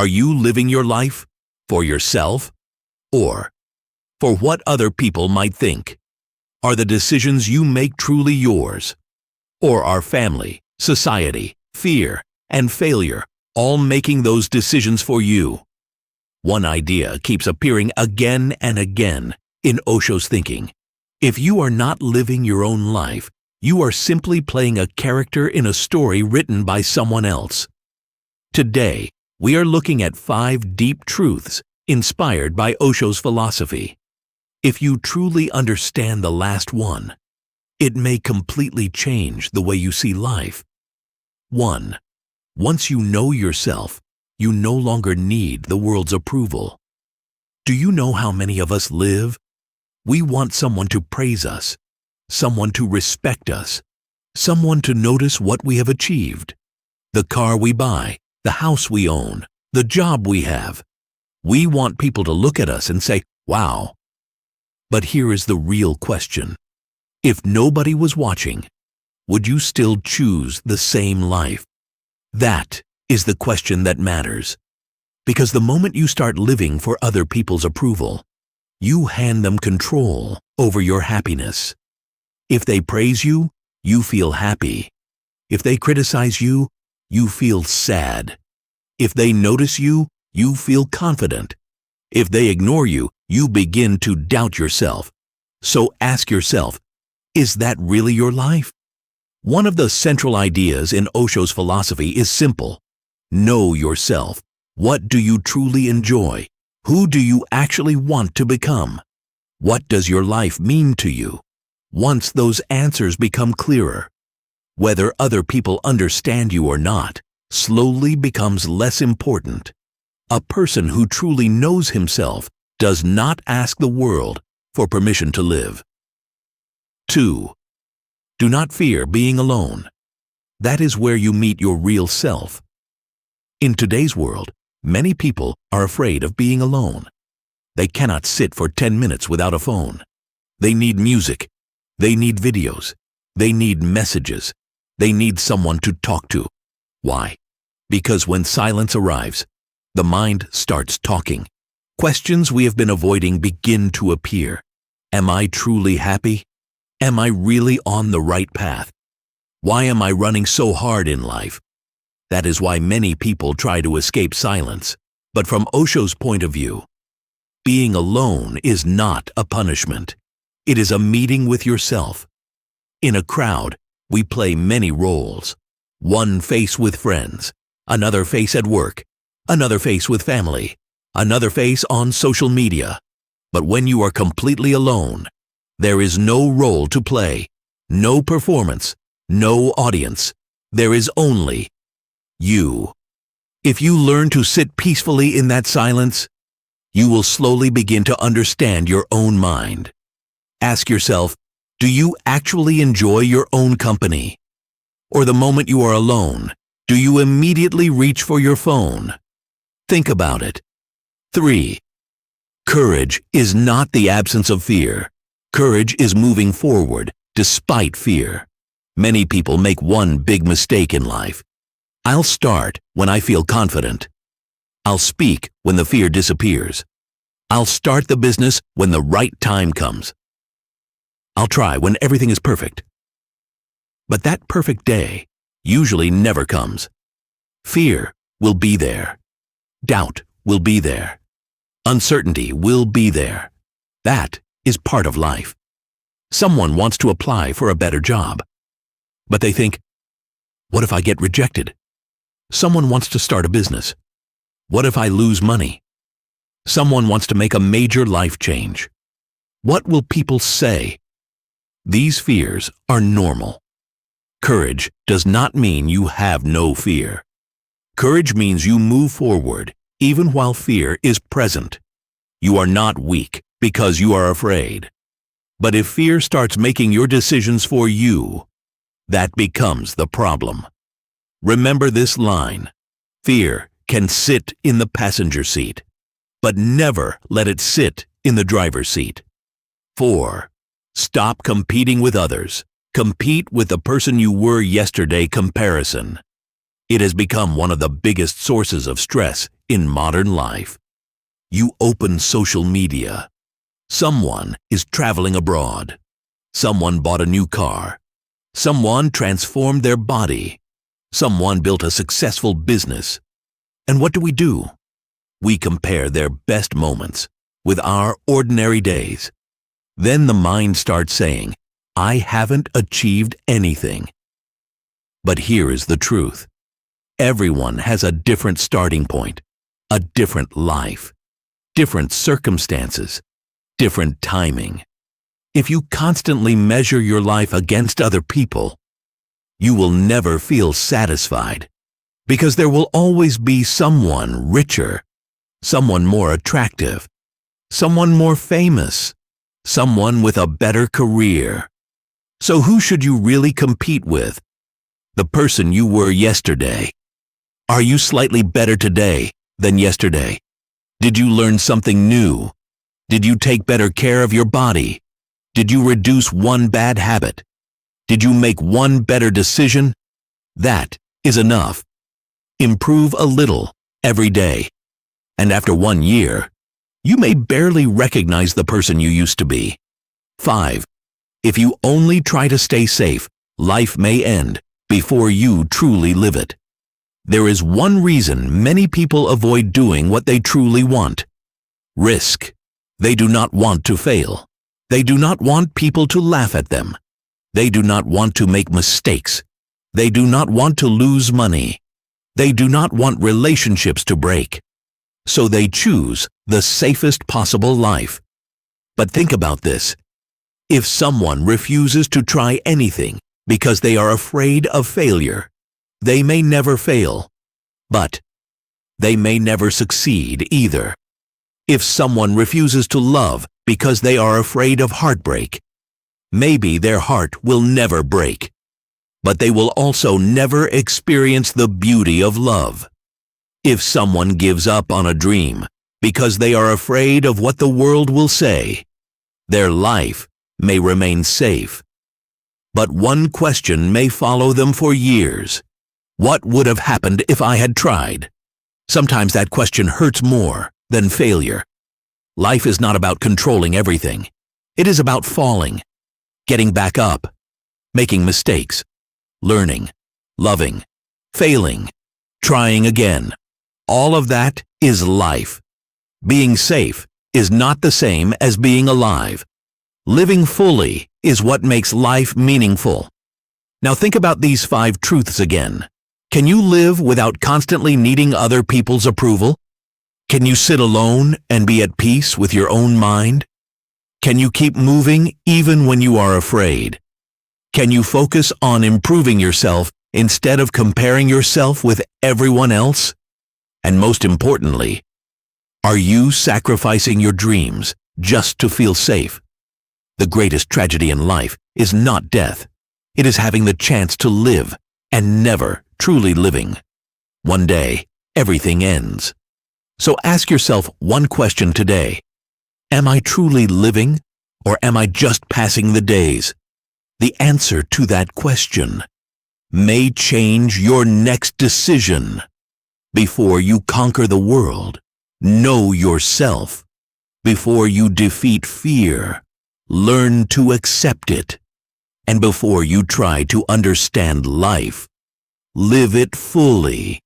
Are you living your life for yourself or for what other people might think? Are the decisions you make truly yours? Or are family, society, fear, and failure all making those decisions for you? One idea keeps appearing again and again in Osho's thinking. If you are not living your own life, you are simply playing a character in a story written by someone else. Today, we are looking at 5 deep truths inspired by Osho's philosophy. If you truly understand the last one, it may completely change the way you see life. 1. Once you know yourself, you no longer need the world's approval. Do you know how many of us live? We want someone to praise us, someone to respect us, someone to notice what we have achieved. The car we buy, the house we own, the job we have. We want people to look at us and say, "Wow." But here is the real question. If nobody was watching, would you still choose the same life? That is the question that matters. Because the moment you start living for other people's approval, you hand them control over your happiness. If they praise you, you feel happy. If they criticize you, you feel sad. If they notice you, you feel confident. If they ignore you, you begin to doubt yourself. So ask yourself, is that really your life? One of the central ideas in Osho's philosophy is simple. Know yourself. What do you truly enjoy? Who do you actually want to become? What does your life mean to you? Once those answers become clearer, whether other people understand you or not slowly becomes less important. A person who truly knows himself does not ask the world for permission to live. 2. Do not fear being alone. That is where you meet your real self. In today's world, many people are afraid of being alone. They cannot sit for 10 minutes without a phone. They need music. They need videos. They need messages. They need someone to talk to. Why? Because when silence arrives, the mind starts talking. Questions we have been avoiding begin to appear. Am I truly happy? Am I really on the right path? Why am I running so hard in life? That is why many people try to escape silence. But from Osho's point of view, being alone is not a punishment. It is a meeting with yourself. In a crowd, we play many roles. One face with friends, another face at work, another face with family, another face on social media. But when you are completely alone, there is no role to play, no performance, no audience. There is only you. If you learn to sit peacefully in that silence, you will slowly begin to understand your own mind. Ask yourself, do you actually enjoy your own company? Or the moment you are alone, do you immediately reach for your phone? Think about it. 3. Courage is not the absence of fear. Courage is moving forward despite fear. Many people make one big mistake in life. I'll start when I feel confident. I'll speak when the fear disappears. I'll start the business when the right time comes. I'll try when everything is perfect. But that perfect day usually never comes. Fear will be there. Doubt will be there. Uncertainty will be there. That is part of life. Someone wants to apply for a better job, but they think, what if I get rejected? Someone wants to start a business. What if I lose money? Someone wants to make a major life change. What will people say? These fears are normal. Courage does not mean you have no fear. Courage means you move forward even while fear is present. You are not weak because you are afraid. But if fear starts making your decisions for you, that becomes the problem. Remember this line: fear can sit in the passenger seat, but never let it sit in the driver's seat. 4. Stop competing with others. Compete with the person you were yesterday. Comparison. It has become one of the biggest sources of stress in modern life. You open social media. Someone is traveling abroad. Someone bought a new car. Someone transformed their body. Someone built a successful business. And what do? We compare their best moments with our ordinary days. Then the mind starts saying, I haven't achieved anything. But here is the truth. Everyone has a different starting point, a different life, different circumstances, different timing. If you constantly measure your life against other people, you will never feel satisfied, because there will always be someone richer, someone more attractive, someone more famous, someone with a better career. So who should you really compete with? The person you were yesterday. Are you slightly better today than yesterday? Did you learn something new? Did you take better care of your body? Did you reduce one bad habit? Did you make one better decision? That is enough. Improve a little every day. And after 1 year, you may barely recognize the person you used to be. 5. If you only try to stay safe, life may end before you truly live it. There is one reason many people avoid doing what they truly want. Risk. They do not want to fail. They do not want people to laugh at them. They do not want to make mistakes. They do not want to lose money. They do not want relationships to break. So they choose the safest possible life. But think about this. If someone refuses to try anything because they are afraid of failure, they may never fail, but they may never succeed either. If someone refuses to love because they are afraid of heartbreak, maybe their heart will never break, but they will also never experience the beauty of love. If someone gives up on a dream because they are afraid of what the world will say, their life may remain safe. But one question may follow them for years. What would have happened if I had tried? Sometimes that question hurts more than failure. Life is not about controlling everything. It is about falling, getting back up, making mistakes, learning, loving, failing, trying again. All of that is life. Being safe is not the same as being alive. Living fully is what makes life meaningful. Now think about these 5 truths again. Can you live without constantly needing other people's approval? Can you sit alone and be at peace with your own mind? Can you keep moving even when you are afraid? Can you focus on improving yourself instead of comparing yourself with everyone else? And most importantly, are you sacrificing your dreams just to feel safe? The greatest tragedy in life is not death. It is having the chance to live and never truly living. One day, everything ends. So ask yourself one question today. Am I truly living, or am I just passing the days? The answer to that question may change your next decision. Before you conquer the world, know yourself. Before you defeat fear, learn to accept it. And before you try to understand life, live it fully.